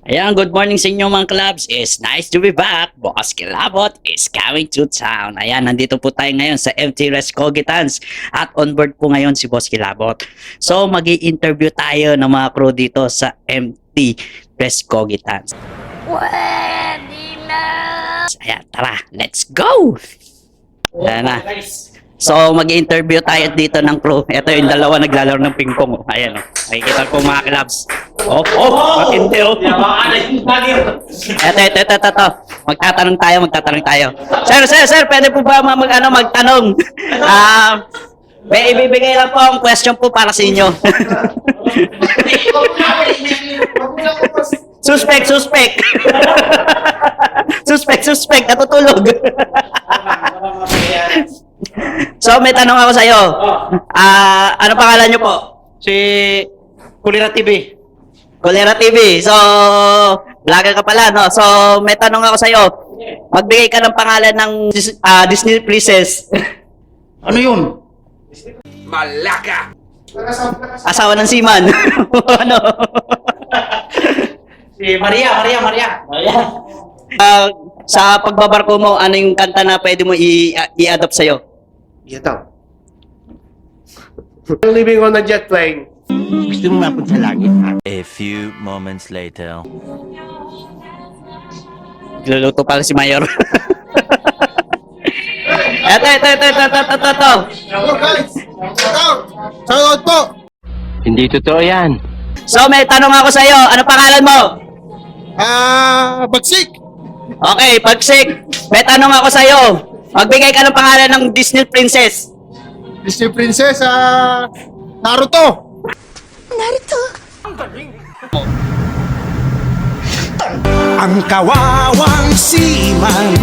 Ayan, good morning sa inyo mga clubs. It's nice to be back. Boss Kilabot is coming to town. Ayan, nandito po tayo ngayon sa MT Res Cogitans at on board po ngayon si Boss Kilabot. So, mag-i-interview tayo ng mga crew dito sa MT Res Cogitans. Pwede na! Ayan, tara, let's go! Ayan na. So, mag-interview tayo dito ng crew. Ito yung dalawa naglalaro ng pingpong. Ayan, oh. Makikita ko mga clubs. Matindi, oh. Ito. Magtatanong tayo. Sir, pwede po ba magtanong? May ibibigay lang po ang question po para sa inyo. Suspect. Suspect, natutulog. So, may tanong ako sa iyo. Ano pangalan niyo po? Si Kulira TV. Kulera TV. So, vlogger ka pala, no? So, may tanong ako sa iyo. Magbigay ka ng pangalan ng Disney princess. Ano yun? Malaka! Asawa ng seaman. Ano? Si Maria. Sa pagbabarko mo, ano yung kanta na pwede mo i-adopt sa'yo? Ito. Living on a jet plane. Gusto mo mapunta sa langit, ha? A few moments later. Gluluto pala si Mayor. Ito. Hello guys! Shoutout po! Hindi totoo yan. So, may tanong ako sa iyo. Ano pangalan mo? Bagsik! Okay, Pagsik. May tanong ako sa iyo. Magbigay ka ng pangalan ng Disney princess. Disney Princess, Naruto! Ang kawawang seaman